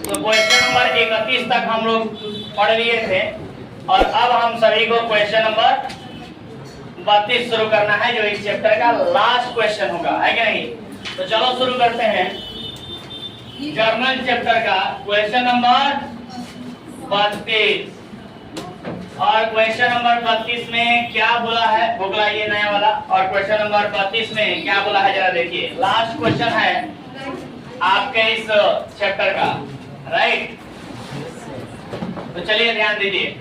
तो question number 31 तक हम लोग पढ़ लिए थे और अब हम सभी को क्वेश्चन नंबर 32 शुरू करना है जो इस चैप्टर का लास्ट क्वेश्चन होगा, है कि नहीं। तो चलो शुरू करते हैं जर्नल चैप्टर का क्वेश्चन नंबर 32। और क्वेश्चन नंबर 32 में क्या बोला है, बोला ये नया वाला। और क्वेश्चन नंबर 32 में क्या बोला है जरा देखिए, लास्ट क्वेश्चन है आपके इस चैप्टर का, राइट। तो चलिए ध्यान दीजिए,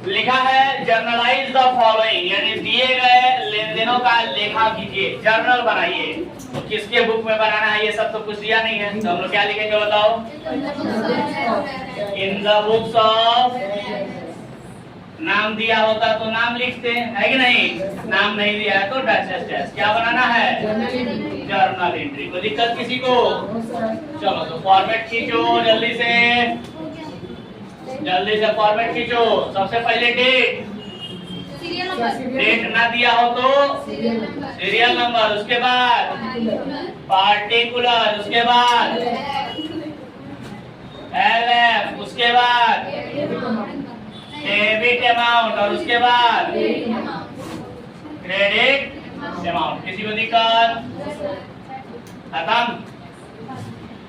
लिखा है जर्नलाइज द फॉलोइंग, यानी दिए गए लेन देनों का लेखा कीजिए, जर्नल बनाइए। तो किसके बुक में बनाना है ये सब तो कुछ दिया नहीं है, तो हम लोग क्या लिखेंगे बताओ, इन द बुक्स ऑफ। नाम दिया होता तो नाम लिखते हैं, है कि नहीं, नाम नहीं दिया है तो डैश क्या बनाना है, जर्नल एंट्री। कोई दिक्कत किसी को? चलो तो फॉर्मेट खींचो जल्दी से फॉर्मेट खींचो। सबसे पहले डेट ना दिया हो तो सीरियल नंबर, उसके बाद पार्टिकुलर, उसके बाद LF, उसके बाद डेबिट अमाउंट और उसके बाद क्रेडिट अमाउंट। किसी को दिक्कत? खत्म।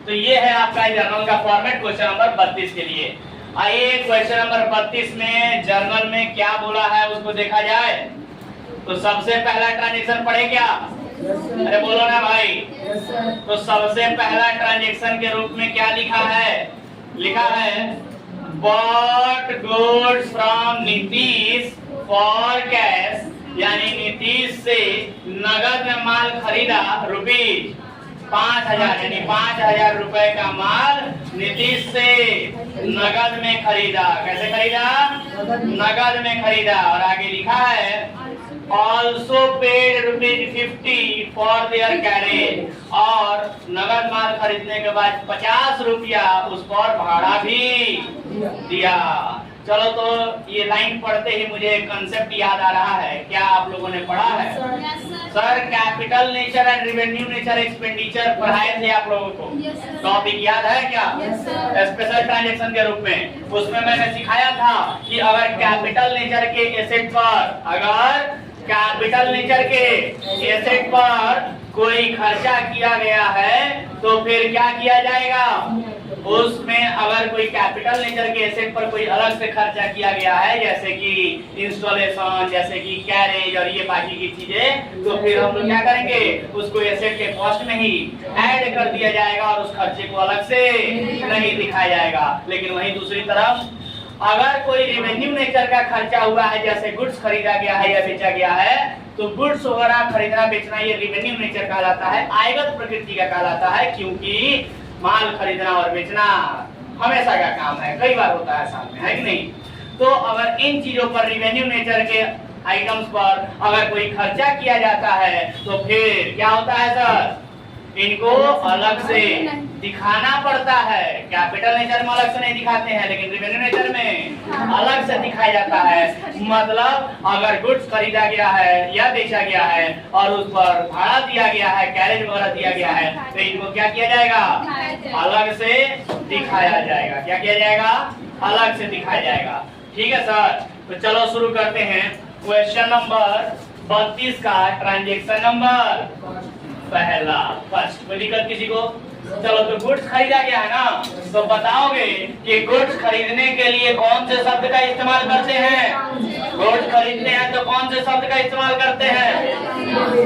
तो ये है आपका जर्नल का फॉर्मेट क्वेश्चन नंबर 32 के लिए। आइए क्वेश्चन नंबर 32 में जर्नल में क्या बोला है उसको देखा जाए। तो सबसे पहला ट्रांजैक्शन पढ़े क्या? अरे बोलो ना भाई। तो सबसे पहला ट्रांजैक्शन के रूप में क्या लिखा है? लिखा है bought goods from Nitish for cash, यानी नीतीश से नगद में माल खरीदा रुपीज 5000, यानी 5000 रुपए का माल नीतीश से नगद में खरीदा। कैसे खरीदा? नगद में खरीदा। और आगे लिखा है also paid ₹50 for their carriage, और नगद माल खरीदने के बाद 50 रुपया उस पर भाड़ा भी दिया। चलो तो ये लाइन पढ़ते ही मुझे कंसेप्ट याद आ रहा है। क्या आप लोगों ने पढ़ा है? Sir capital nature and revenue nature expenditure पढ़ाए थे आप लोगों को, टॉपिक याद है क्या? स्पेशल ट्रांजैक्शन के रूप में उसमें मैंने सिखाया था कि अगर कैपिटल नेचर के एसेट पर, अगर कैपिटल नेचर के एसेट पर कोई खर्चा किया गया है तो फिर क्या किया जाएगा? उसमें अगर कोई कैपिटल नेचर के एसेट पर कोई अलग से खर्चा किया गया है, जैसे कि इंस्टॉलेशन, जैसे कि कैरेज और ये बाकी की चीजें, तो फिर हम लोग क्या करेंगे, उसको एसेट के कॉस्ट में ही ऐड कर दिया जाएगा और उस खर्चे को अलग से नहीं दिखाया जाएगा। लेकिन वहीं दूसरी तरफ अगर कोई रेवेन्यू नेचर का खर्चा हुआ है, जैसे गुड्स खरीदा गया है या बेचा गया है, तो गुड्स वगैरह खरीदना बेचना ये रेवेन्यू नेचर कहलाता है, आयगत प्रकृति का कहलाता है, क्योंकि माल खरीदना और बेचना हमेशा का काम है, कई बार होता है साथ में, है कि नहीं। तो अगर इन चीजों पर रेवेन्यू नेचर के आइटम्स पर अगर कोई खर्चा किया जाता है तो फिर क्या होता है सर, इनको अलग से दिखाना पड़ता है। कैपिटल नेचर में अलग से नहीं दिखाते हैं, लेकिन रेवेन्यू नेचर में अलग से दिखाया जाता है। मतलब अगर गुड्स खरीदा गया है या बेचा गया है और उस पर भाड़ा दिया गया है, कैरेज वगैरह दिया गया है, तो इनको क्या किया जाएगा? अलग से दिखाया जाएगा। क्या किया जाएगा? अलग से दिखाया जाएगा। ठीक है सर। तो चलो शुरू करते हैं क्वेश्चन नंबर 32 का ट्रांजैक्शन नंबर पहला, फर्स्ट। कोई दिक्कत किसी को? चलो तो गुड्स खरीदा गया है ना, तो बताओगे कि गुड्स खरीदने के लिए कौन से शब्द का इस्तेमाल करते हैं? गुड्स खरीदते हैं तो कौन से शब्द का इस्तेमाल करते हैं?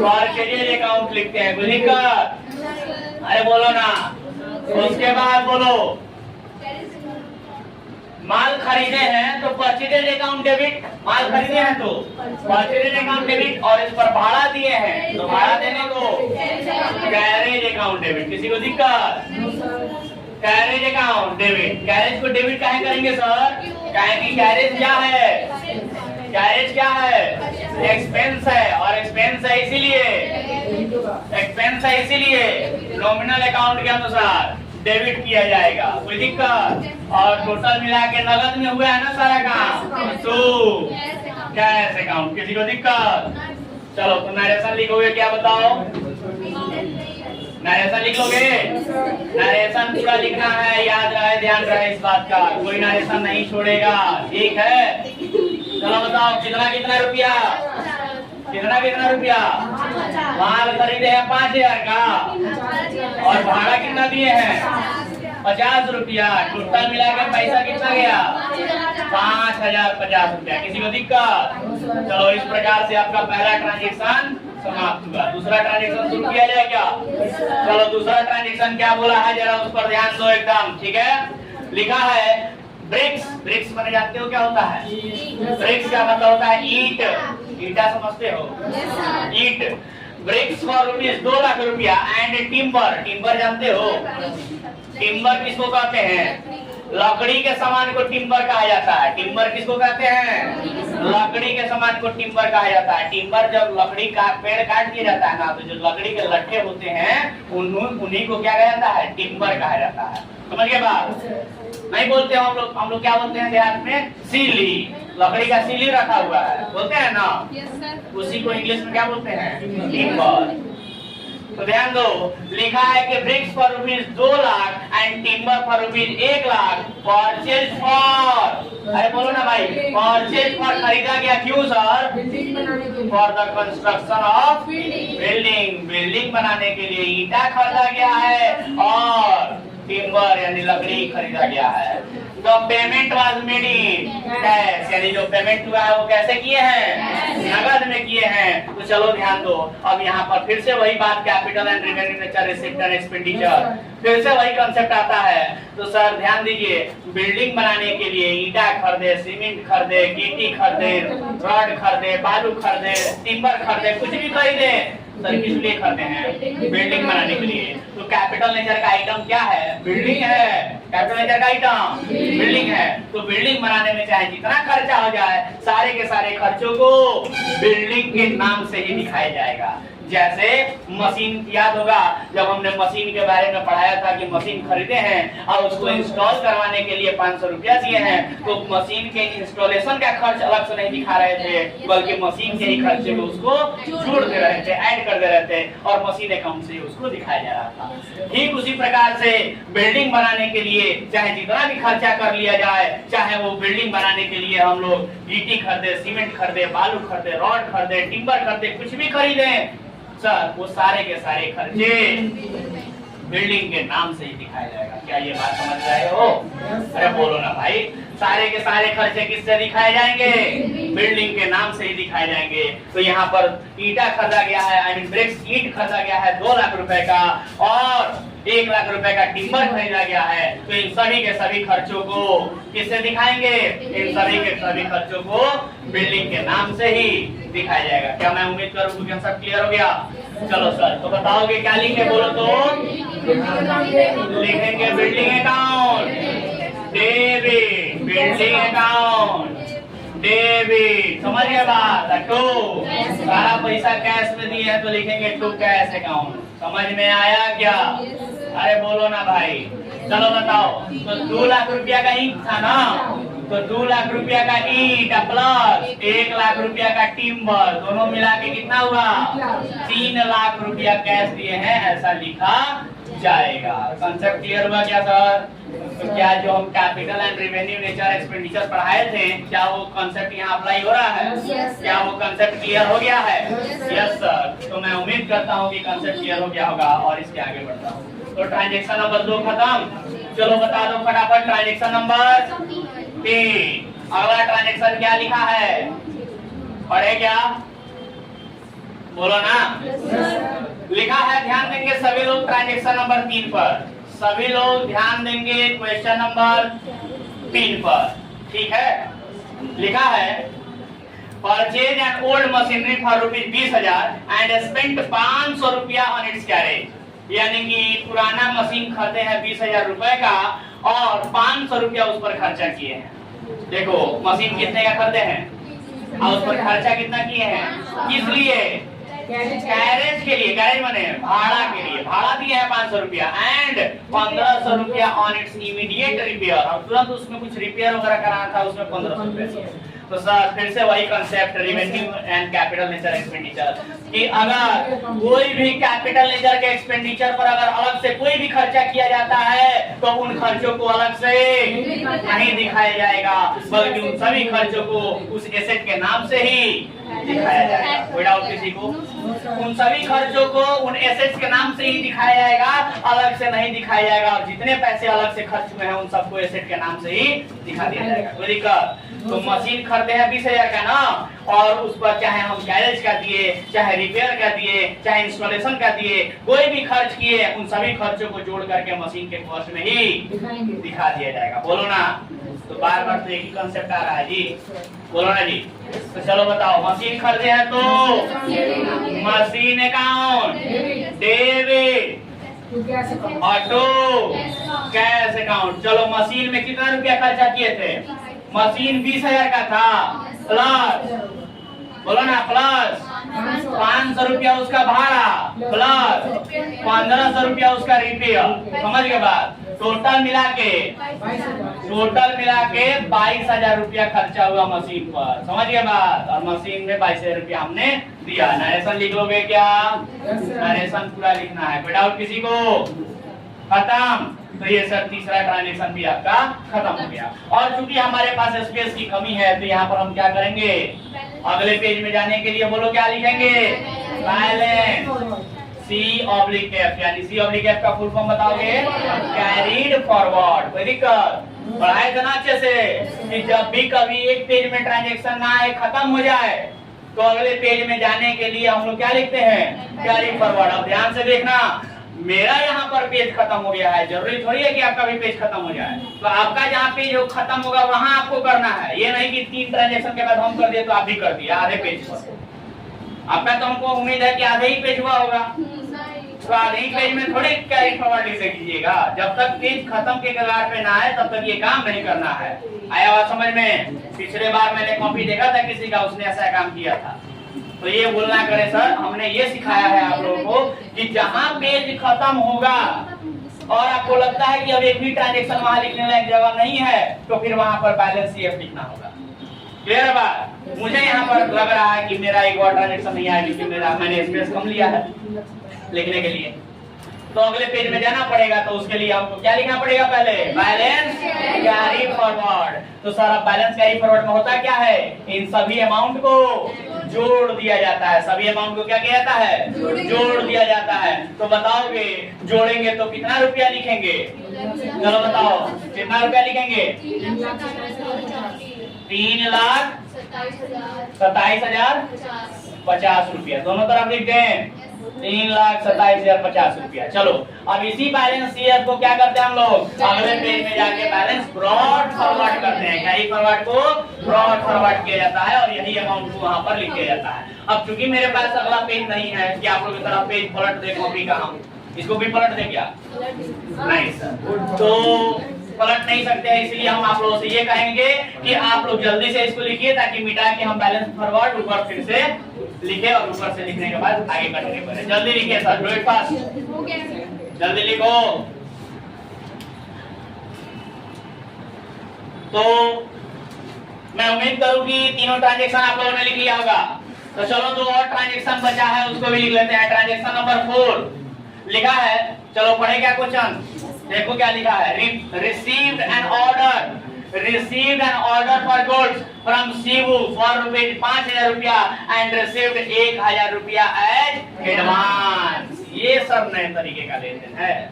परचेज अकाउंट लिखते हैं। कोई दिक्कत? अरे बोलो ना। उसके बाद बोलो, माल खरीदे हैं तो परचेज अकाउंट डेबिट, माल खरीदे हैं तो परचेज अकाउंट डेबिट, और इस पर भाड़ा दिए हैं तो भाड़ा देने को कैरेज अकाउंट डेबिट। किसी को दिक्कत? Carriage account debit. कैरेज को डेबिट काहे करेंगे सर? काहे कि कैरेज क्या है? कैरेज क्या है? एक्सपेंस है, और एक्सपेंस है इसीलिए, एक्सपेंस है इसीलिए नॉमिनल अकाउंट के अनुसार डेबिट किया जाएगा। कोई दिक्कत? और टोटल मिला के नगद में हुआ है ना सारा काम, तो कैश अकाउंट। किसी को दिक्कत? चलो तो नरेशन लिखोगे क्या बताओ? नरेशन लिख लोगे? नरेशन पूरा लिखना है, याद रहे, ध्यान रहे इस बात का, कोई नरेशन नहीं छोड़ेगा, ठीक है? चलो बताओ कितना कितना रुपया, कितना कितना रुपया? माल खरीदे हैं 5,000 का और भाड़ा कितना दिए हैं? 50 रुपया। टोटल मिलाकर पैसा कितना गया? 5,050 रुपया। किसी को दिक्कत? चलो इस प्रकार से आपका पहला ट्रांजेक्शन समाप्त हुआ। दूसरा ट्रांजेक्शन शुरू किया जाए क्या? चलो दूसरा ट्रांजेक्शन क्या बोला है जरा उस पर ध्यान दो एकदम, ठीक है? लिखा है ब्रिक्स। ब्रिक्स माने जानते हो क्या होता है? ब्रिक्स का मतलब होता है ईट। ईटा समझते हो? ईट। ब्रिक्स फॉर रुपीज 2 लाख रुपया एंड टिम्बर। टिम्बर जानते हो? टिम्बर किसको कहते हैं? लकड़ी के सामान को टिम्बर कहा जाता है। टिम्बर किसको कहते हैं? लकड़ी के सामान को टिम्बर कहा जाता है। टिम्बर जब लकड़ी का पेड़ काट दिया जाता है ना, तो जो लकड़ी के लट्ठे होते हैं उन्हीं को क्या कहा जाता है? टिम्बर कहा जाता है। समझ गए बात? नहीं बोलते हम लोग क्या बोलते हैं देहात में? सीली। लकड़ी का सीली रखा हुआ है, बोलते हैं ना? उसी को इंग्लिश में क्या बोलते हैं? टिम्बर। तो ध्यान दो, लिखा है कि bricks for rupees 2 lakh and timber for rupees 1 lakh purchase for, अरे बोलो ना भाई, परचेज फॉर खरीदा गया क्यों sir? For the construction of building. Building बनाने के लिए ईटा खरीदा गया है और टिम्बर यानी लकड़ी खरीदा गया है। तो payment was made in cash, यानी जो पेमेंट हुआ है वो कैसे किए हैं? नगद में किए हैं। तो चलो ध्यान दो, अब यहाँ पर फिर से वही बात, capital and revenue nature, receipt and expenditure, फिर से वही कंसेप्ट आता है। तो सर ध्यान दीजिए, बिल्डिंग बनाने के लिए ईटा खरीदे, सीमेंट खरीदे, गिट्टी खरीदे, रॉड खरीदे, बालू खरीदे, टिम्बर खरीदे, कुछ भी खरीदे, सर किस लिए खरीदे हैं? बिल्डिंग बनाने के लिए। तो कैपिटल नेचर का आइटम क्या है? बिल्डिंग है। कैपिटल नेचर का आइटम बिल्डिंग है। तो बिल्डिंग बनाने में चाहे जितना खर्चा हो जाए, सारे के सारे खर्चों को बिल्डिंग के नाम से ही दिखाया जाएगा। जैसे मशीन, याद होगा जब हमने मशीन के बारे में पढ़ाया था कि मशीन खरीदे हैं और उसको इंस्टॉल करवाने के लिए 500 रुपया दिए हैं, तो मशीन के इंस्टॉलेशन का खर्च अलग से नहीं दिखा रहे थे, बल्कि मशीन के ही खर्चे में उसको जोड़ दे रहे थे, ऐड कर दे रहे थे और मशीन अकाउंट से उसको दिखाया जा रहा था। ठीक उसी प्रकार से बिल्डिंग बनाने के लिए चाहे जितना भी खर्चा कर लिया जाए, चाहे वो बिल्डिंग बनाने के लिए हम लोग गिट्टी खरीदे, सीमेंट खरीदे, बालू खरीदे, रॉड खरीदे, टिम्बर खरीदे, कुछ भी खरीदे सर, वो सारे के सारे खर्चे बिल्डिंग के नाम से ही दिखाया जाएगा। क्या ये बात समझ रहे हो? अरे बोलो ना भाई, सारे के सारे खर्चे किससे दिखाए जाएंगे? बिल्डिंग के नाम से ही दिखाए जाएंगे। तो यहाँ पर ईटा खरीदा गया है, आई मीन ब्रिक्स ईट खरीदा गया है 2 लाख रुपए का और 1 लाख रुपए का टिम्बर खरीदा गया है। तो इन सभी के सभी खर्चों को किससे दिखाएंगे? इन सभी के सभी खर्चों को बिल्डिंग के नाम से ही दिखाया जाएगा। क्या मैं उम्मीद करूँ कि सब क्लियर हो गया? चलो सर, तो बताओगे क्या लिखेंगे? बोलो तो। लिखेंगे building account debit, building account debit. समझ गए बात? टू, सारा पैसा कैश में दिए हैं तो लिखेंगे टू कैश अकाउंट। समझ में आया क्या? अरे बोलो ना भाई। चलो बताओ, तो 2 लाख रुपया का ईंट था ना, तो 2 लाख रुपया का ईंट प्लस 1 लाख रुपया का टिम्बर, दोनों मिला के कितना हुआ? 3 लाख रुपया कैश दिए हैं, ऐसा लिखा जाएगा। कंसेप्ट क्लियर हुआ क्या सर? तो क्या जो हम capital and revenue nature expenditure पढ़ाए थे, क्या वो कंसेप्ट यहाँ अप्लाई हो रहा है? क्या वो कंसेप्ट क्लियर हो गया है? Yes sir. तो मैं उम्मीद करता हूँ कि कंसेप्ट क्लियर हो गया होगा और इसके आगे बढ़ता हूँ। तो ट्रांजेक्शन नंबर 2 खत्म। चलो बता दो फटाफट ट्रांजेक्शन नंबर 3। अगला ट्रांजेक्शन क्या लिखा है? पढ़े क्या? बोलो ना। लिखा है, ध्यान देंगे सभी लोग ट्रांजेक्शन नंबर 3 पर। सभी लोग ध्यान देंगे क्वेश्चन नंबर 3 पर, ठीक है? लिखा है purchase an old machinery for rupees 20,000 and spent 500 रुपया ऑन इट्स कैरेज। यानी कि पुराना मशीन खरीदे हैं 20,000 रुपए का और 500 रुपया उस पर खर्चा किए हैं। देखो मशीन कितने का खरीदे हैं और उस पर खर्चा कितना किए हैं? किस लिए? कैरेज के लिए। कैरेज माने भाड़ा के लिए। भाड़ा दिया है 500 रुपया एंड 1500 रुपया ऑन इट्स इमीडिएट रिपेयर। और तुरंत उसमें कुछ रिपेयर वगैरह कराना था, उसमें 1500 रुपया। तो सर फिर से वही concept revenue and capital nature expenditure कि अगर कोई भी कैपिटल नेचर के एक्सपेंडिचर पर अगर अलग से कोई भी खर्चा किया जाता है तो उन खर्चों को अलग से नहीं दिखाया जाएगा, बल्कि उन सभी खर्चों को उस एसेट के नाम से ही दिखाया जाएगा। कोई डाउट किसी को? उन सभी खर्चों को उन एसेट्स के नाम से ही दिखाया जाएगा, अलग से नहीं दिखाया जाएगा। और जितने पैसे अलग से खर्च हुए हैं उन सबको एसेट के नाम से ही दिखा दिया जाएगा। कोई दिक्कत? तो मशीन खरीदे हैं 20,000 का ना, और उस पर चाहे हम गैरेज का दिए, चाहे रिपेयर का दिए, चाहे इंस्टॉलेशन का दिए, कोई भी खर्च किए, उन सभी खर्चों को जोड़ करके मशीन के कॉस्ट में ही दिखा दिया जाएगा। बोलो ना? तो बार बार तो एक ही कंसेप्ट आ रहा है जी, बोलो ना जी। तो चलो बताओ, मशीन खरीदे हैं तो machine account debit, auto cash account. चलो मशीन में कितना रुपया खर्चा किए थे? मशीन 20,000 का था, प्लस बोलो ना, प्लस 500 रुपया उसका भाड़ा, प्लस 1500 रुपया उसका रिपेयर। समझ गए बात? टोटल मिला के 22,000 रुपया खर्चा हुआ मशीन पर। समझ गए बात? और मशीन में 22,000 रुपया हमने दिया। नरेशन लिख लोगे क्या? नरेशन पूरा लिखना है। कोई डाउट किसी को? खत्म? तो ये सर तीसरा ट्रांजेक्शन भी आपका खत्म हो गया। और चूंकि हमारे पास स्पेस की कमी है तो यहाँ पर हम क्या करेंगे? अगले पेज में जाने के लिए बोलो क्या लिखेंगे? बैलेंस C/F, यानी C/F का फुल फॉर्म बताओगे? Carried forward. कोई दिक्कत? पढ़ाई करना अच्छे से कि जब भी कभी एक पेज में ट्रांजेक्शन ना आए, खत्म हो जाए, तो अगले पेज में जाने के लिए हम लोग क्या लिखते हैं? Carried forward. अब ध्यान से देखना, मेरा यहाँ पर पेज खत्म हो गया है, जरूरी थोड़ी है कि आपका भी पेज खत्म हो जाए। तो आपका जहाँ पेज खत्म होगा वहां आपको करना है। ये नहीं कि 3 ट्रांजेक्शन के बाद हम कर दिए तो आप भी कर दिए आधे पेज पर। आपका तो हमको उम्मीद है कि आधे ही पेज हुआ होगा, तो आधे ही पेज में थोड़े कैरी फॉरवर्ड लिख कीजिएगा। जब तक पेज खत्म के कगार पे ना आए तब तक ये काम नहीं करना है। आया बात समझ में? पिछले बार मैंने कॉपी देखा था किसी का, उसने ऐसा काम किया था। तो ये भूल ना करें सर, हमने ये सिखाया है आप लोगों को कि जहाँ पेज खत्म होगा और आपको लगता है कि अब एक भी ट्रांजेक्शन वहां लिखने लायक जगह नहीं है, तो फिर वहां पर बैलेंस CF लिखना होगा। क्लियर बात? मुझे यहाँ पर लग रहा है कि मेरा एक और ट्रांजेक्शन नहीं आया क्योंकि मैंने स्पेस कम लिया है लिखने के लिए। तो अगले पेज में जाना पड़ेगा, तो उसके लिए हमको क्या लिखना पड़ेगा? पहले बैलेंस कैरी फॉरवर्ड। तो सारा बैलेंस कैरी फॉरवर्ड में होता क्या है? इन सभी अमाउंट को जोड़ दिया जाता है। सभी अमाउंट को क्या किया जाता है? जोड़ दिया जाता है। तो बताओगे जोड़ेंगे तो कितना रुपया लिखेंगे? चलो बताओ कितना रुपया लिखेंगे? 3,27,050 रुपया। दोनों तरफ लिख दें 3,27,050 रुपया। चलो अब इसी बैलेंस CF को क्या करते हैं हम लोग? अगले पेज में जाके बैलेंस ब्रॉड फॉरवर्ड करते हैं। कैरी फॉरवर्ड को ब्रॉड फॉरवर्ड किया जाता है और यही अमाउंट को वहां पर लिखा जाता है। अब चूंकि मेरे पास अगला पेज नहीं है कि आप लोग की तरफ पेज पलट दे कॉपी का, हम इसको भी पलट दें क्या? नहीं सर, तो पलट नहीं सकते हैं, इसलिए हम आप लोगों से ये कहेंगे कि आप लोग जल्दी से इसको लिखिए ताकि मिटा के हम बैलेंस फॉरवर्ड ऊपर फिर से लिखे और ऊपर से लिखने के बाद आगे कंटिन्यू करें। जल्दी लिखिए सर, डू इट फास्ट, जल्दी लिखो। तो मैं उम्मीद करूं कि तीनों ट्रांजेक्शन आप लोगों ने लिख लिया होगा। तो चलो दो और ट्रांजेक्शन बचा है उसको भी लिख लेते हैं। ट्रांजेक्शन नंबर 4 लिखा है, चलो पढ़े क्या क्वेश्चन? देखो क्या लिखा है? Received an order for goods from Shibu for 5,000 रुपया एंड रिसीव्ड 1,000 रुपया एज एडवांस। ये सब नए तरीके का लेन देन है,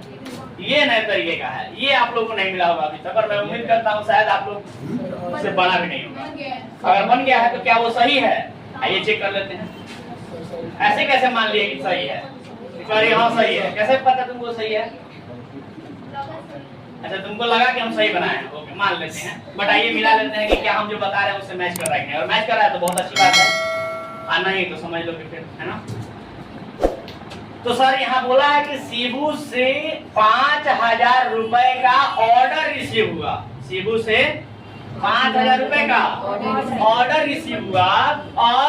ये नए तरीके का है, ये आप लोग को नहीं मिला होगा अभी तक, और मैं उम्मीद करता हूँ शायद आप लोग से बड़ा भी नहीं होगा। अगर बन गया है तो क्या वो सही है? आइए चेक कर लेते हैं। ऐसे कैसे मान लिए कि सही है? सॉरी हाँ सही है। कैसे पता तुमको सही है? अच्छा तुमको लगा कि हम सही बनाए हैं, ओके मान लेते हैं। बट आइए मिला लेते हैं कि क्या हम जो बता रहे हैं उससे मैच कर रहे हैं। और मैच कर रहा है तो बहुत अच्छी बात है, नहीं तो समझ लो कि फिर है ना। तो सर यहाँ बोला है कि शिबू से 5,000 रुपए का ऑर्डर रिसीव हुआ। शिबू से 5,000 रुपए का ऑर्डर रिसीव हुआ और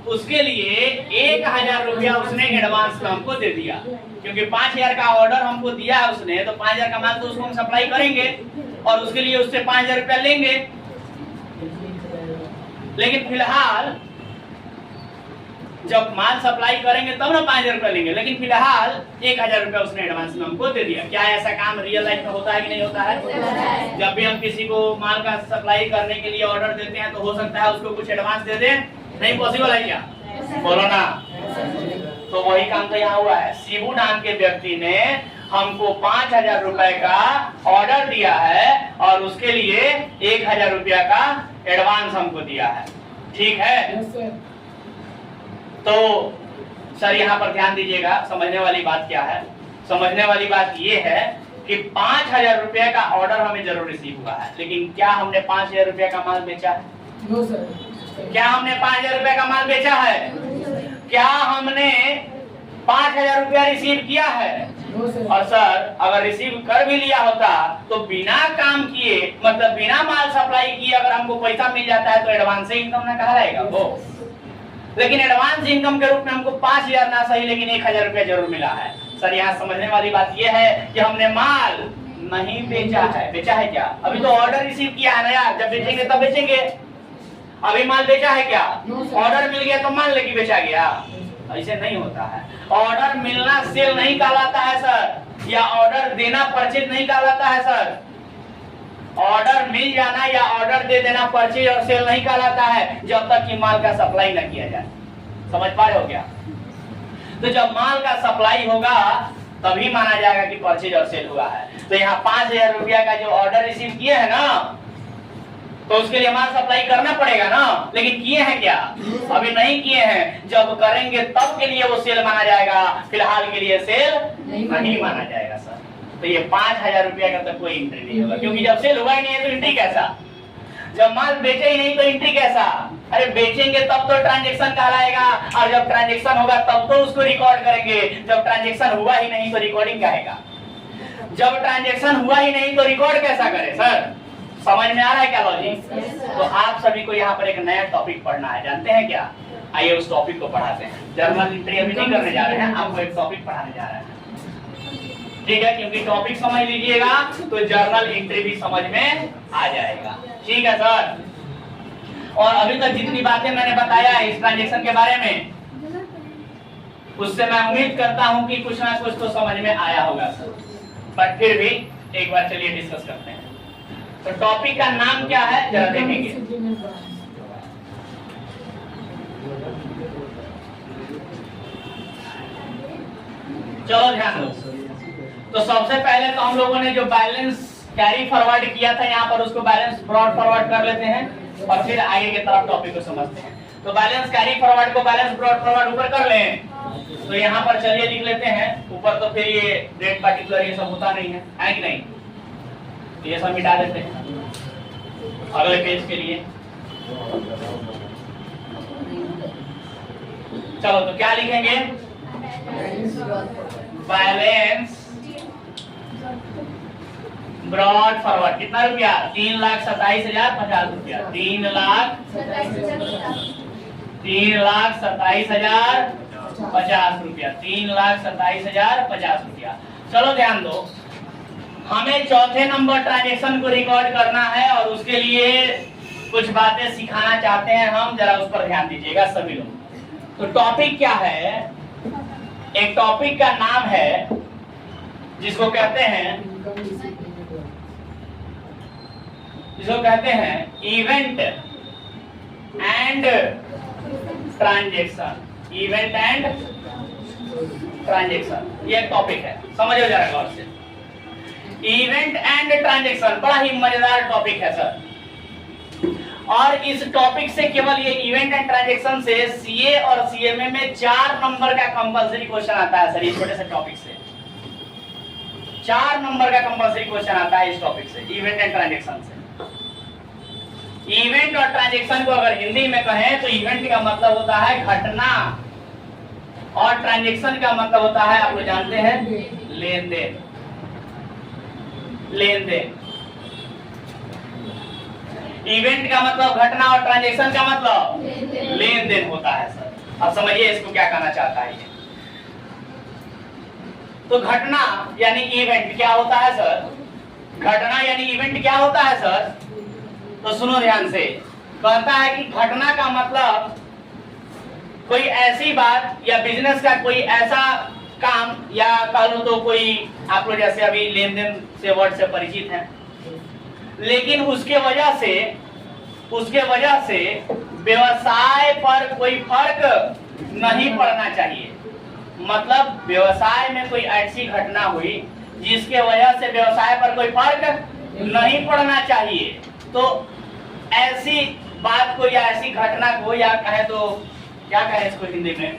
उसके लिए 1,000 रुपया उसने एडवांस में हमको दे दिया। क्योंकि 5,000 का ऑर्डर हमको दिया है उसने, तो 5,000 का माल तो उसको हम सप्लाई करेंगे और उसके लिए उससे 5,000 रुपया लेंगे। लेकिन फिलहाल जब माल सप्लाई करेंगे तब ना 5000 रुपया लेंगे, लेकिन फिलहाल 1000 रुपया उसने एडवांस में हमको दे दिया। क्या ऐसा काम रियल लाइफ में होता है कि नहीं होता है? जब भी हम किसी को माल का सप्लाई करने के लिए ऑर्डर देते हैं तो हो सकता है उसको कुछ एडवांस दे दें, नहीं पॉसिबल है क्या? बोलो ना। तो वही काम तो यहाँ हुआ है। शिबू नाम के व्यक्ति ने हमको 5000 रुपए का ऑर्डर दिया है और उसके लिए 1000 रुपया का एडवांस हमको दिया है, ठीक है? तो सर यहाँ पर ध्यान दीजिएगा, समझने वाली बात क्या है? समझने वाली बात ये है कि 5000 रुपए का ऑर्डर हमें जरूर रिसीव हुआ है, लेकिन क्या हमने 5000 रुपए का माल बेचा है? No sir. क्या हमने 5000 रुपए का माल बेचा है? क्या हमने 5000 रुपया रिसीव किया है? और सर अगर रिसीव कर भी लिया होता तो बिना काम किए, मतलब बिना माल सप्लाई किए अगर हमको पैसा मिल जाता है तो एडवांस इनकम ना कहा रहेगा वो। लेकिन एडवांस इनकम के रूप में हमको 5000 ना सही लेकिन 1000 रुपया जरूर मिला है। सर यहाँ समझने वाली बात यह है कि हमने माल नहीं बेचा है। बेचा है क्या? अभी तो ऑर्डर रिसीव किया है ना यार, जब बेचेंगे तब बेचेंगे। अभी माल बेचा है क्या? ऑर्डर मिल गया तो मान ले कि बेचा गया, ऐसे नहीं होता है। ऑर्डर मिलना सेल नहीं कहलाता है सर, या ऑर्डर देना परचेज नहीं कहलाता है सर। ऑर्डर मिल जाना या ऑर्डर दे देना परचेज और सेल नहीं कहलाता है जब तक कि माल का सप्लाई न किया जाए। समझ पा रहे हो क्या? तो जब माल का सप्लाई होगा तभी माना जाएगा कि परचेज और सेल हुआ है। तो यहाँ 5000 रुपया का जो ऑर्डर रिसीव किए है ना, तो उसके लिए माल सप्लाई करना पड़ेगा ना, लेकिन किए हैं क्या? अभी नहीं किए हैं। जब करेंगे तब के लिए वो सेल माना जाएगा, फिलहाल के लिए सेल नहीं माना जाएगा सर। तो ये 5000 रुपया का तो कोई एंट्री नहीं होगा, क्योंकि जब सेल हुआ ही नहीं है तो एंट्री कैसा? जब माल बेचे ही नहीं तो एंट्री कैसा? अरे बेचेंगे तब तो ट्रांजैक्शन कहलाएगा, और जब ट्रांजैक्शन होगा तब तो उसको रिकॉर्ड करेंगे। जब ट्रांजैक्शन हुआ ही नहीं तो रिकॉर्डिंग कहेगा। जब ट्रांजैक्शन हुआ ही नहीं तो रिकॉर्ड कैसा करे सर? समझ में आ रहा है क्या लॉजिक? तो आप सभी को यहाँ पर एक नया टॉपिक पढ़ना है, जानते हैं क्या? आइए उस टॉपिक को पढ़ाते हैं। जर्नल एंट्री अभी नहीं करने जा रहे हैं, आपको एक टॉपिक पढ़ाने जा रहे हैं, ठीक है? क्योंकि टॉपिक समझ लीजिएगा तो जर्नल एंट्री भी समझ में आ जाएगा, ठीक है सर? और अभी तक जितनी बातें मैंने बताया इस ट्रांजैक्शन के बारे में, उससे मैं उम्मीद करता हूं कि कुछ ना कुछ तो समझ में आया होगा सर। पर फिर भी एक बार चलिए डिस्कस करते हैं। तो टॉपिक का नाम क्या है जरा देखेंगे। चलो ध्यान दो। तो सबसे पहले तो हम लोगों ने जो बैलेंस कैरी फॉरवर्ड किया था यहाँ पर, उसको बैलेंस ब्रॉड फॉरवर्ड कर लेते हैं और फिर आगे की तरफ टॉपिक को समझते हैं। तो बैलेंस कैरी फॉरवर्ड को बैलेंस ब्रॉड फॉरवर्ड ऊपर कर लें। तो यहाँ पर चलिए लिख लेते हैं ऊपर। तो फिर ये डेट पार्टिकुलर ये सब होता नहीं है कि नहीं? तो ये सब मिटा देते हैं अगले पेज के लिए। चलो तो क्या लिखेंगे? बैलेंस ब्रॉड फॉरवर्ड कितना रुपया? 3,27,050 रुपया। 3,27,050 रुपया। 3,27,050 रुपया। चलो ध्यान दो, हमें चौथे नंबर ट्रांजैक्शन को रिकॉर्ड करना है और उसके लिए कुछ बातें सिखाना चाहते हैं हम, जरा उस पर ध्यान दीजिएगा सभी लोग। तो टॉपिक क्या है? एक टॉपिक का नाम है जिसको कहते हैं event and transaction. Event and transaction ये एक टॉपिक है, समझो जरा गौर से। इवेंट एंड ट्रांजैक्शन बड़ा ही मजेदार टॉपिक है सर। और इस टॉपिक से केवल ये इवेंट एंड ट्रांजैक्शन से सीए और सीएमए में 4 नंबर का कंपलसरी क्वेश्चन आता है सर। इस छोटे से टॉपिक से 4 नंबर का कंपलसरी क्वेश्चन आता है इस टॉपिक से, इवेंट एंड ट्रांजैक्शन से। इवेंट और ट्रांजैक्शन को अगर हिंदी में कहें तो इवेंट का मतलब होता है घटना और ट्रांजैक्शन का मतलब होता है, आप लोग जानते हैं, लेन देन। लेन देन। इवेंट का मतलब घटना और ट्रांजैक्शन का मतलब लेन देन होता है सर। अब समझिए इसको क्या कहना चाहता है ये। तो घटना यानी इवेंट क्या होता है सर? घटना यानी इवेंट क्या होता है सर? तो सुनो ध्यान से, कहता है कि घटना का मतलब कोई ऐसी बात या बिजनेस का कोई ऐसा काम, या कह लो तो कोई, आप लोग जैसे अभी लेन देन से वर्ड से परिचित हैं, लेकिन उसके वजह से व्यवसाय पर कोई फर्क नहीं पड़ना चाहिए। मतलब व्यवसाय में कोई ऐसी घटना हुई जिसके वजह से व्यवसाय पर कोई फर्क नहीं पड़ना चाहिए। तो ऐसी बात को या ऐसी घटना को, या कहे तो क्या कहे इसको हिंदी में,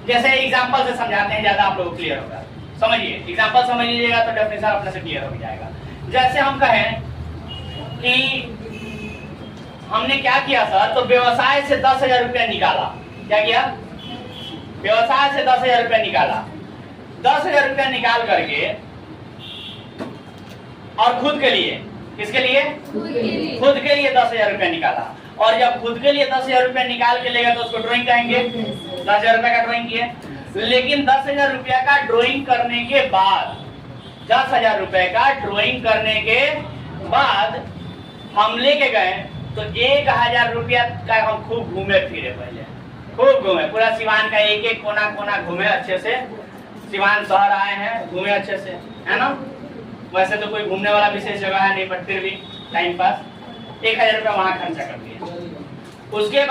जैसे एग्जांपल से समझाते हैं, ज्यादा आप लोगों को क्लियर होगा। समझिए, एग्जांपल समझ लीजिएगा तो डेफिनेशन अपने से क्लियर हो जाएगा। जैसे हम कहें कि हमने क्या किया सर, तो व्यवसाय से 10,000 रुपया निकाला। क्या किया? व्यवसाय से 10,000 रुपया निकाला। 10,000 रुपया निकाल करके और खुद के लिए, किसके लिए? खुद के लिए 10,000 रुपया निकाला। और जब खुद के लिए 10,000 रुपया निकाल के लेगा तो उसको ड्राइंग कहेंगे। 10,000 रुपया का ड्राइंग किए, लेकिन 10,000 रुपया का ड्राइंग करने के बाद, 10,000 रुपए का ड्राइंग करने के बाद हम लेके गए तो 1,000 रुपया का हम खूब घूमे फिरे, पहले खूब घूमे, पूरा सिवान का एक एक कोना कोना घूमे अच्छे से। सिवान शहर आए हैं, घूमे अच्छे से, है ना। वैसे तो कोई घूमने वाला विशेष जगह है नहीं, बट फिर भी टाइम पास 1,000 रुपया वहां खर्चा कर दिए। उसके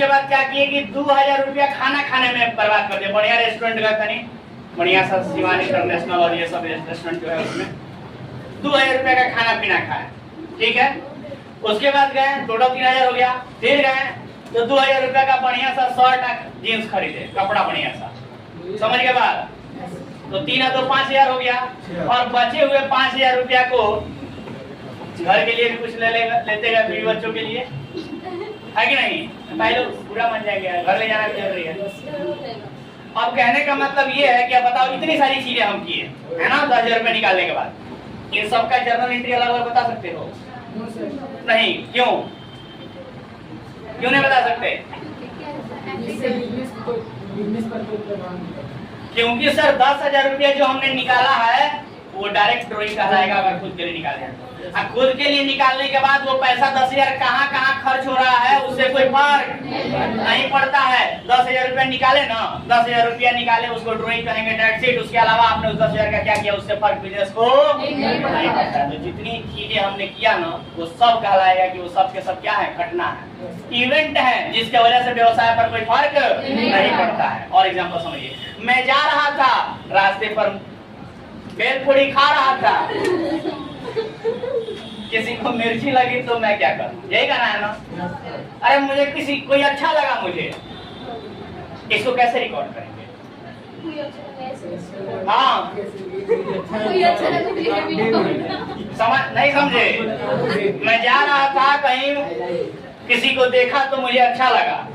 बाद क्या किए कि 2,000 रुपया खाना खाने में बर्बाद कर दिया। बढ़िया रेस्टोरेंट गए थे, बढ़िया सा सिवान इंटरनेशनल और ये सब रेस्टोरेंट जो है उसमें 2,000 रुपया का खाना पीना खाए, ठीक है। उसके बाद गए, टोटल 3,000 हो गया। फिर गए तो 2,000 रुपया का बढ़िया सा शर्ट जींस खरीदे, कपड़ा बढ़िया सा, समझ के बाद तो 3 है तो 5,000 हो गया। और बचे हुए 5,000 रुपया को घर के लिए भी कुछ लेते गए, बीवी बच्चों के लिए, है कि नहीं? भाई लोग बुरा मान जाएंगे, घर ले जाना भी जरूरी है। अब कहने का मतलब ये है कि अब बताओ, इतनी सारी चीजें हम किए, है ना, 10,000 रुपए निकालने के बाद इन सब का जर्नल एंट्री अलग अलग बता सकते हो? नहीं, क्यों नहीं बता सकते? क्योंकि सर 10,000 रुपया जो हमने निकाला है वो डायरेक्ट ड्राइंग कहलाएगा अगर खुद के लिए निकाले। खुद के लिए निकालने के बाद वो पैसा 10,000 कहाँ कहाँ खर्च हो रहा है उससे कोई फर्क नहीं पड़ता है। 10,000 रुपया निकाले ना, 10,000 रुपया निकाले, उसको ड्राइंग करेंगे, डेट शीट। उसके अलावा आपने उस 10,000 का क्या किया, उससे फर्क बिजनेस को नहीं पड़ता। तो जितनी चीजें हमने किया ना वो सब कहलाएगा कि वो सब के सब क्या है, घटना है, इवेंट है, जिसके वजह से व्यवसाय पर कोई फर्क नहीं पड़ता है। और एग्जाम्पल समझिए, मैं जा रहा था रास्ते पर, भेलपूरी खा रहा था, किसी को मिर्ची लगी तो मैं क्या करूं, यही कहना है ना। अरे मुझे कोई अच्छा लगा, मुझे इसको कैसे रिकॉर्ड करेंगे? हाँ, समझ नहीं समझे? मैं जा रहा था कहीं, किसी को देखा तो मुझे अच्छा लगा,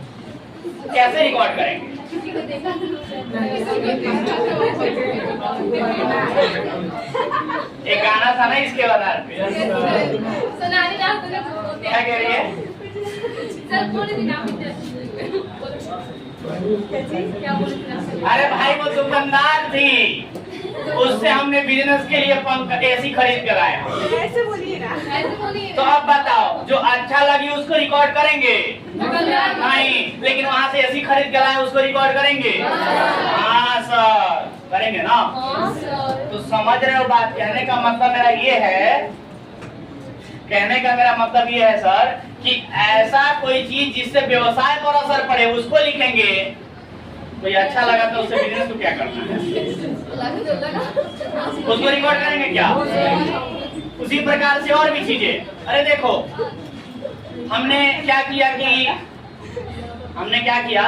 कैसे रिकॉर्ड करेंगे? एक गाना था ना इसके आधार पे, क्या कह रही है? अरे भाई वो दुकानदार थी, उससे हमने बिजनेस के लिए एसी खरीद कर आए। ऐसे बोलिए ना। तो अब बताओ, जो अच्छा लगी उसको रिकॉर्ड करेंगे? नहीं, लेकिन वहाँ से एसी खरीद कर आए उसको रिकॉर्ड करेंगे? हाँ सर, करेंगे ना। तो समझ रहे हो बात? कहने का मतलब मेरा ये है, सर कि ऐसा कोई चीज जिससे व्यवसाय पर असर पड़े उसको लिखेंगे। कोई अच्छा लगा तो उससे बिजनेस को क्या करना है, उसको रिकॉर्ड करेंगे क्या? उसी प्रकार से और भी चीजें। अरे देखो, हमने क्या किया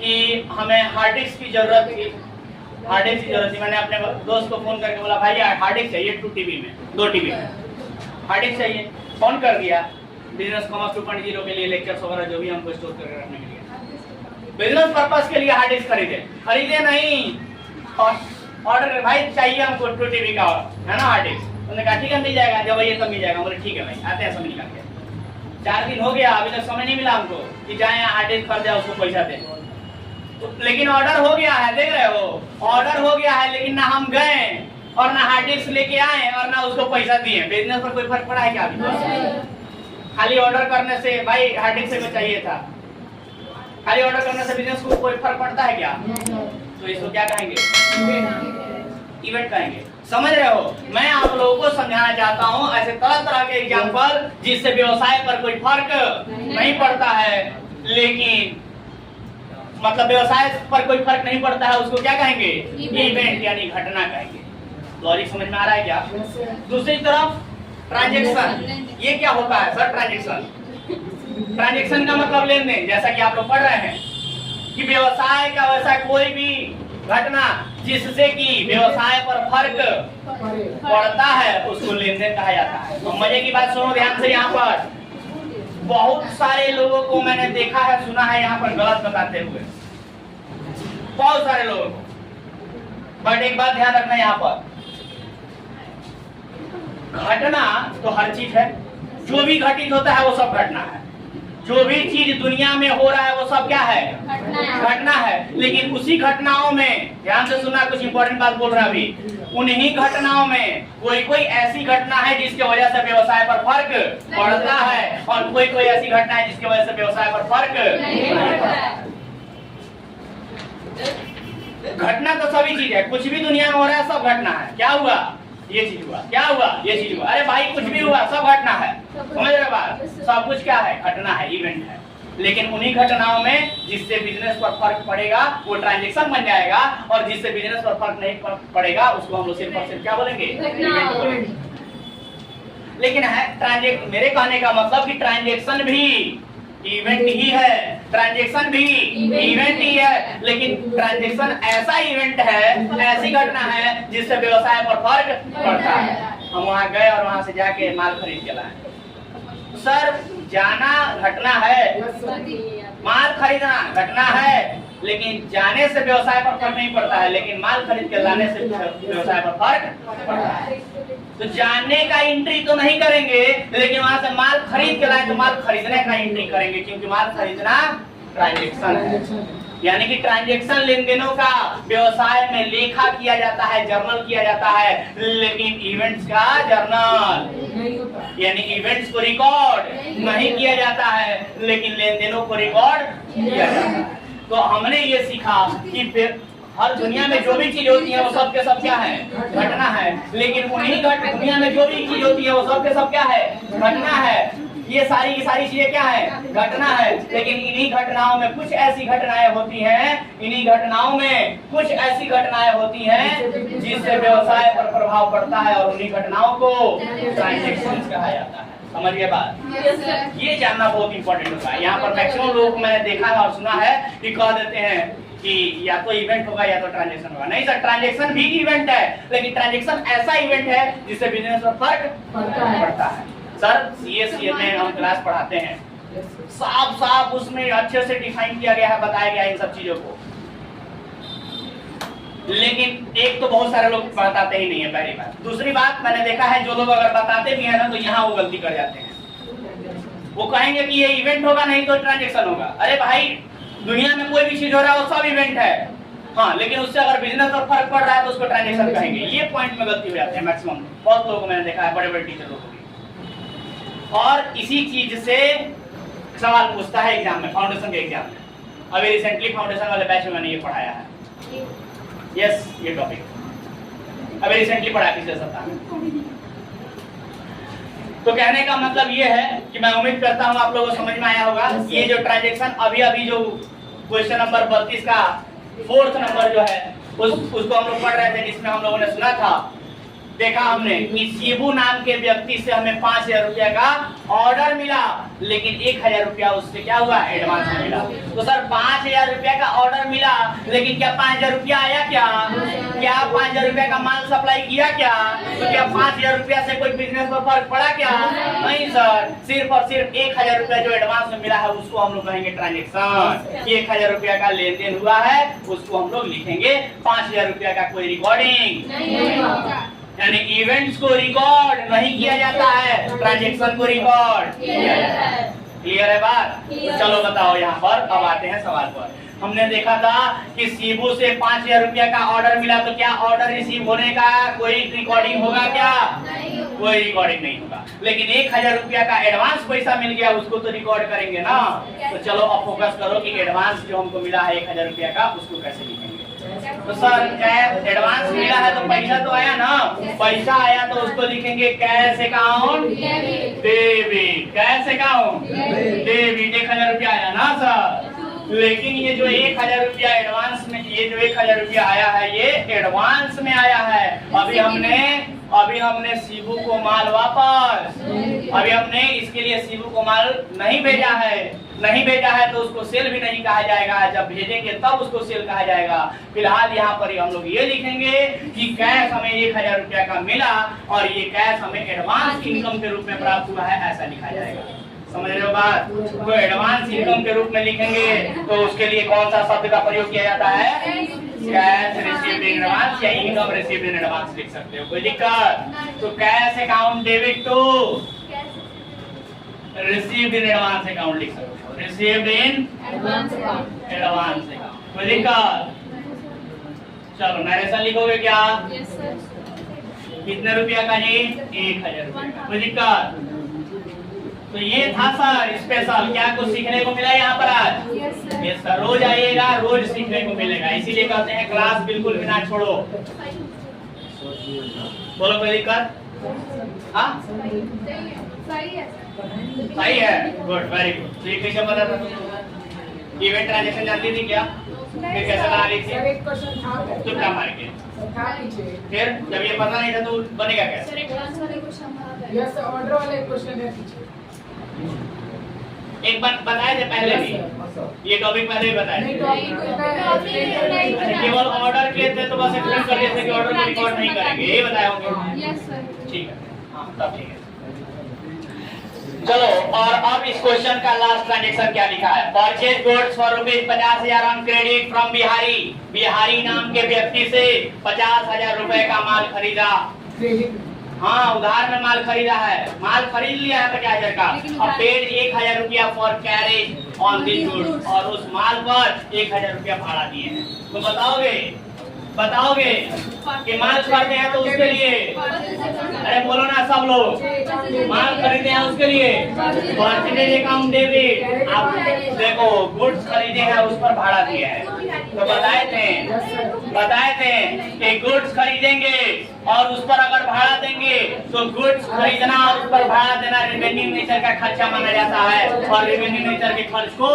कि हमें हार्ड डिस्क की जरूरत थी। मैंने अपने दोस्त को फोन करके बोला, भाई हार्ड डिस्क चाहिए 2 टीबी में, 2 टीबी में हार्ड डिस्क चाहिए। फोन कर दिया, बिजनेस कॉमर्स 2.0 के लिए लेक्चर्स वगैरह जो भी हमको स्टोर करके रखने के लिए, बिजनेस पर्पस के लिए हार्ड डिस्क खरीदे नहीं, ऑर्डर भाई चाहिए हमको 2 टीबी का, है ना, हार्ड डिस्क। उन्होंने कहा ठीक है मिल जाएगा, जब ये तो मिल जाएगा। बोले ठीक है भाई, आते हैं समय निकाल के। 4 दिन हो गया, अभी तक समय नहीं मिला हमको कि जाए हार्ड डिस्क खरीदे उसको पैसा दे। तो लेकिन ऑर्डर हो गया है, देख रहे हो, ऑर्डर हो गया है, लेकिन ना हम गए और ना हार्ड डिस्क लेके आए और ना उसको पैसा दिए। बिजनेस पर कोई फर्क पड़ा है क्या? अभी खाली ऑर्डर करने से भाई हार्दिक से चाहिए था, खाली ऑर्डर करने से बिजनेस को कोई फर्क पड़ता है क्या? तो इसको क्या कहेंगे? इवेंट कहेंगे। समझ रहे हो? मैं आप लोगों को समझाना चाहता हूँ ऐसे तरह तरह के एग्जाम्पल जिससे व्यवसाय पर कोई फर्क नहीं पड़ता है, लेकिन मतलब व्यवसाय पर कोई फर्क नहीं पड़ता है, उसको क्या कहेंगे? इवेंट यानी घटना कहेंगे। लॉजिक समझ में आ रहा है क्या? दूसरी तरफ ट्रांजैक्शन, ये क्या होता है सर? ट्रांजैक्शन का मतलब लेन देन, जैसा कि आप लोग पढ़ रहे हैं कि व्यवसाय का वैसा कोई भी घटना जिससे कि व्यवसाय पर फर्क पड़ता है उसको लेन देन कहा जाता है। तो मजे की बात सुनो ध्यान से, यहाँ पर बहुत सारे लोगों को मैंने देखा है, सुना है यहाँ पर गलत बताते हुए, बहुत सारे लोगों को। बट एक बात ध्यान रखना, यहाँ पर घटना तो हर चीज है, जो भी घटित होता है वो सब घटना है, जो भी चीज दुनिया में हो रहा है वो सब क्या है? घटना है। लेकिन उसी घटनाओं में, ध्यान से सुनना, कुछ इंपॉर्टेंट बात बोल रहा अभी, उन्हीं घटनाओं में कोई ऐसी घटना है जिसके वजह से व्यवसाय पर फर्क पड़ता है, और कोई ऐसी घटना है जिसकी वजह से व्यवसाय पर फर्क नहीं पड़ता। घटना तो सभी चीज है, कुछ भी दुनिया में हो रहा है सब घटना है। क्या हुआ? ये चीज हुआ, क्या हुआ? ये चीज हुआ। अरे भाई कुछ भी हुआ सब घटना है, समझ रहे बात? सब कुछ क्या है? घटना है, इवेंट है। लेकिन उन्हीं घटनाओं में जिससे बिजनेस पर फर्क पड़ेगा वो ट्रांजैक्शन बन जाएगा, और जिससे बिजनेस पर फर्क नहीं पड़ेगा उसको हम लोग सिर्फ और सिर्फ क्या बोलेंगे? इवेंट बोलेंगे। लेकिन है मेरे कहने का मतलब कि ट्रांजैक्शन भी इवेंट ही है, ट्रांजैक्शन भी इवेंट ही है, लेकिन ट्रांजैक्शन ऐसा इवेंट है, ऐसी घटना है जिससे व्यवसाय पर फर्क पड़ता है। हम वहां गए और वहां से जाके माल खरीद के लाए। सर जाना घटना है, माल खरीदना घटना है, लेकिन जाने से व्यवसाय पर फर्क नहीं पड़ता है, लेकिन माल खरीद के लाने से व्यवसाय पर फर्क पड़ता है। तो जानने का एंट्री तो नहीं करेंगे, लेकिन वहां से माल खरीद के लाए तो माल खरीदने का एंट्री करेंगे, क्योंकि माल खरीदना ट्रांजैक्शन है। यानी कि ट्रांजैक्शन लेन देनों का व्यवसाय में लेखा किया जाता है, जर्नल किया जाता है, लेकिन इवेंट्स का जर्नल यानी इवेंट्स को रिकॉर्ड नहीं किया जाता है, लेकिन लेन देनों को रिकॉर्ड किया जाता है। तो हमने ये सीखा कि फिर हर दुनिया में जो भी चीज होती है वो सब के सब क्या है? घटना है। लेकिन उन्हीं दुनिया में जो भी चीज होती है वो सब के सब क्या है? घटना है। ये सारी की सारी चीजें क्या है? घटना है। लेकिन इन्हीं घटनाओं में कुछ ऐसी घटनाएं होती हैं, इन्हीं घटनाओं में कुछ ऐसी घटनाएं होती हैं जिससे व्यवसाय पर प्रभाव पड़ता है, और उन्हीं घटनाओं को ट्रांजैक्शंस कहा जाता है। समझिए बात? ये जानना बहुत इंपॉर्टेंट होता है। यहाँ पर मैक्सिमम लोगों को मैंने देखा है और सुना है कि कह देते हैं कि या तो इवेंट होगा या तो ट्रांजैक्शन होगा। नहीं सर, ट्रांजैक्शन भी इवेंट है, लेकिन ट्रांजैक्शन ऐसा इवेंट है जिससे बिजनेस पर फर्क पड़ता है। सर सीए में हम क्लास पढ़ाते हैं, साफ साफ उसमें अच्छे से डिफाइन किया गया है, बताया गया है इन सब चीजों को। लेकिन एक तो बहुत सारे लोग बताते ही नहीं है, पहली बात। दूसरी बात मैंने देखा है जो लोग अगर बताते भी है ना तो यहाँ वो गलती कर जाते हैं। वो कहेंगे कि ये इवेंट होगा नहीं तो ट्रांजैक्शन होगा। अरे भाई दुनिया में कोई भी चीज हो रहा है वो सब इवेंट है, हाँ, लेकिन उससे अगर बिजनेस पर फर्क पड़ रहा है तो उसको ट्रांजैक्शन कहेंगे। ये पॉइंट में गलती हो जाते हैं मैक्सिमम, बहुत लोगों को मैंने देखा है, बड़े बड़े टीचर लोगों को। और इसी चीज से सवाल पूछता है एग्जाम में, फाउंडेशन के एग्जाम में। अभी रिसेंटली फाउंडेशन वाले बैच में मैंने ये पढ़ाया है, यस ये टॉपिक अभी रिसेंटली पढ़ा पिछले सप्ताह में। तो कहने का मतलब ये है कि मैं उम्मीद करता हूँ आप लोगों को समझ में आया होगा। ये जो ट्रांजैक्शन अभी जो क्वेश्चन नंबर 32 का 4th नंबर जो है उसको हम लोग पढ़ रहे थे, जिसमें हम लोगों ने सुना था, देखा हमने कि शिबू नाम के व्यक्ति से हमें 5000 रुपया का ऑर्डर मिला, लेकिन 1000 रुपया उससे क्या हुआ? एडवांस में मिला। तो सर 5000 रुपया का ऑर्डर मिला, लेकिन क्या 5000 रुपया आया? क्या 5000 रुपया का माल सप्लाई किया? तो क्या 5000 रुपया से कोई बिजनेस पर फर्क पड़ा? नहीं सर, सिर्फ और सिर्फ 1000 रुपया जो एडवांस में मिला है उसको हम लोग कहेंगे ट्रांजेक्शन। 1000 रुपया का लेन देन हुआ है उसको हम लोग लिखेंगे। 5000 रुपया का कोई रिकॉर्डिंग नहीं, यानी इवेंट्स को रिकॉर्ड नहीं किया जाता है, ट्रांजैक्शन को रिकॉर्ड किया जाता है। क्लियर है बात? तो चलो बताओ यहाँ पर, अब आते हैं सवाल पर। हमने देखा था कि शिबू से 5,000 रुपया का ऑर्डर मिला, तो क्या ऑर्डर रिसीव होने का कोई रिकॉर्डिंग होगा? क्या कोई रिकॉर्डिंग नहीं होगा। लेकिन 1,000 रुपया का एडवांस पैसा मिल गया, उसको तो रिकॉर्ड करेंगे ना। तो चलो अब फोकस करो कि एडवांस जो हमको मिला है 1,000 रुपया का, उसको कैसे लिखेंगे। तो सर एडवांस मिला है तो पैसा तो आया ना, पैसा आया तो उसको लिखेंगे cash account debit. Cash account debit 1,000 रुपया आया ना सर। लेकिन ये जो 1,000 रुपया एडवांस में, ये जो 1,000 रुपया आया है ये एडवांस में आया है। अभी हमने शिबू को माल वापस, अभी हमने इसके लिए शिबू को माल नहीं भेजा है तो उसको सेल भी नहीं कहा जाएगा। जब भेजेंगे तब उसको सेल कहा जाएगा। फिलहाल यहाँ पर हम लोग ये लिखेंगे कि कैश हमें 1,000 रुपया का मिला और ये कैश हमें एडवांस इनकम के रूप में प्राप्त हुआ है, ऐसा लिखा जाएगा। समझ रहे हो बात? तो एडवांस इनकम के रूप में लिखेंगे तो उसके लिए कौन सा शब्द का प्रयोग किया जाता है? कैश रिसीव्ड इन एडवांस या इनकम रिसीव्ड इन एडवांस लिख सकते हो, कोई दिक्कत? तो cash account debit to received in advance account लिख सकते हो, रिसीव्ड इन एडवांस अकाउंट, कोई दिक्कत? चलो नरेशन लिखोगे क्या? कितने रुपया का जी? 1,000 रुपया, कोई दिक्कत? तो ये था सर स्पेशल। क्या कुछ सीखने को मिला यहाँ पर आज? यस सर, रोज आइएगा, रोज सीखने को मिलेगा। इसीलिए कहते हैं क्लास बिल्कुल भी ना छोड़ो। बोलो कोई दिक्कत? हाँ सही है, गुड, वेरी गुड। तो ये कैसे पता था तुमको? इवेंट ट्रांजैक्शन जानती थी क्या? फिर कैसे बना रही थी? चुपचाप मार के। फिर जब ये पता नहीं था तो बनेगा कैसे? ऑर्डर वाले क्वेश्चन है पीछे। एक बार बताए थे पहले भी, ये टॉपिक पहले ही बताए थे। केवल ऑर्डर किए थे तो बस एक्सप्लेन कर दिए थे कि ऑर्डर को रिकॉर्ड नहीं करेंगे, ये बताए होंगे। यस सर, ठीक है, हाँ तब ठीक है। चलो और अब इस क्वेश्चन का लास्ट ट्रांजैक्शन क्या लिखा है? Purchase goods for ₹50,000 on credit from Bihari. Bihari नाम के व्यक्ति से 50,000 रुपए का माल खरीदा। हाँ, उधार में माल खरीदा है, माल खरीद लिया है 50,000 का। अब पेड 1,000 रुपया for carriage on this goods, और उस माल पर 1,000 रुपया भाड़ा दिए हैं। तो बताओगे कि माल खरीदे हैं तो उसके लिए, अरे बोलो ना सब लोग, माल खरीदे हैं उसके लिए परचेज अकाउंट डेबिट। आप देखो गुड्स खरीदे हैं उस पर भाड़ा दिया है। तो बताए थे कि गुड्स खरीदेंगे और उस पर अगर भाड़ा देंगे तो गुड्स खरीदना और उस पर भाड़ा देना रिवेन्यू नेचर का खर्चा माना जाता है, और रिवेन्यू नेचर के खर्च को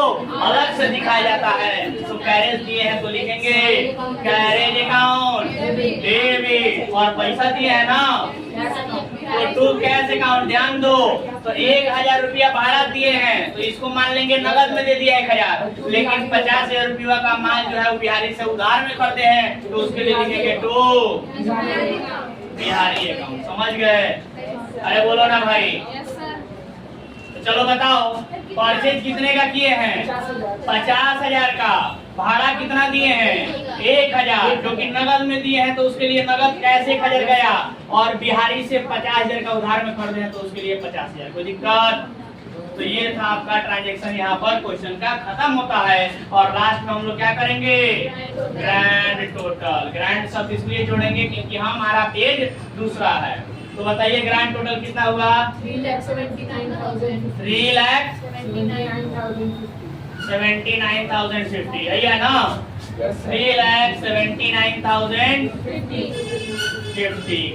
अलग से दिखाया जाता है। तो कैरेज दिए हैं तो लिखेंगे कैरेज अकाउंट डेबिट, और पैसा दिए है ना तो टू कैश अकाउंट। ध्यान दो, तो 1,000 रुपया भाड़ा दिए हैं तो इसको मान लेंगे नगद में दे दिया 1,000, लेकिन 50,000 रुपया का माल जो है वो बिहारी से उधार में करते हैं तो उसके लिए लिखेंगे टू बिहारी अकाउंट। समझ गए? अरे बोलो ना भाई। चलो बताओ, परचेज कितने का किए हैं? 50,000 का। भाड़ा कितना दिए हैं? 1,000, जो कि नगद में दिए हैं तो उसके लिए नगद कैश 1,000 गया, और बिहारी से 50,000 का उधार में खरीदे हैं तो उसके लिए 50,000। कोई दिक्कत? तो ये था आपका ट्रांजैक्शन। यहाँ पर क्वेश्चन का खत्म होता है, और लास्ट में हम लोग क्या करेंगे? Grand total. ग्रैंड शब्द इसलिए जोड़ेंगे क्योंकि हमारा पेज दूसरा है। तो बताइए ग्रैंड टोटल कितना हुआ? 3,79,050, यही है ना? 3,79,050।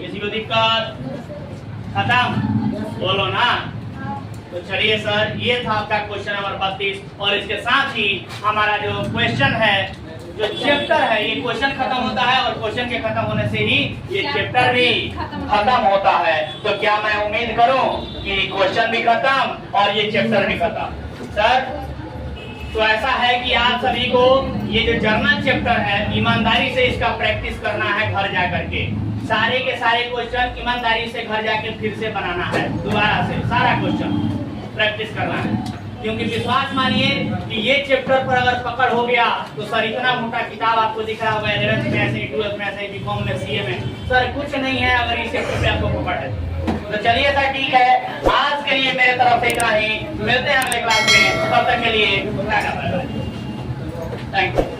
किसी को दिक्कत? खत्म? बोलो ना। तो चलिए सर, ये था आपका क्वेश्चन नंबर 32, और इसके साथ ही हमारा जो क्वेश्चन है, जो चैप्टर है, ये क्वेश्चन खत्म होता है, और क्वेश्चन के खत्म होने से ही ये चैप्टर भी खत्म होता है। तो क्या मैं उम्मीद करूं कि क्वेश्चन भी खत्म और ये चैप्टर भी खत्म? सर तो ऐसा है कि आप सभी को ये जो जर्नल चैप्टर है, ईमानदारी से इसका प्रैक्टिस करना है घर जा करके। सारे के सारे क्वेश्चन ईमानदारी से घर जाके फिर से बनाना है, दोबारा से सारा क्वेश्चन प्रैक्टिस करना है, क्योंकि विश्वास मानिए कि ये चैप्टर पर अगर पकड़ हो गया तो सर इतना मोटा किताब आपको दिख रहा होगा 11th में ऐसे, 12th में ऐसे, बीकॉम में, सीए में, सर कुछ नहीं है अगर इस चैप्टर पे आपको पकड़ है। तो चलिए सर ठीक है, आज के लिए मेरे तरफ से इतना ही। मिलते हैं अगले क्लास में, तब तक के लिए tata bye bye. Thank you.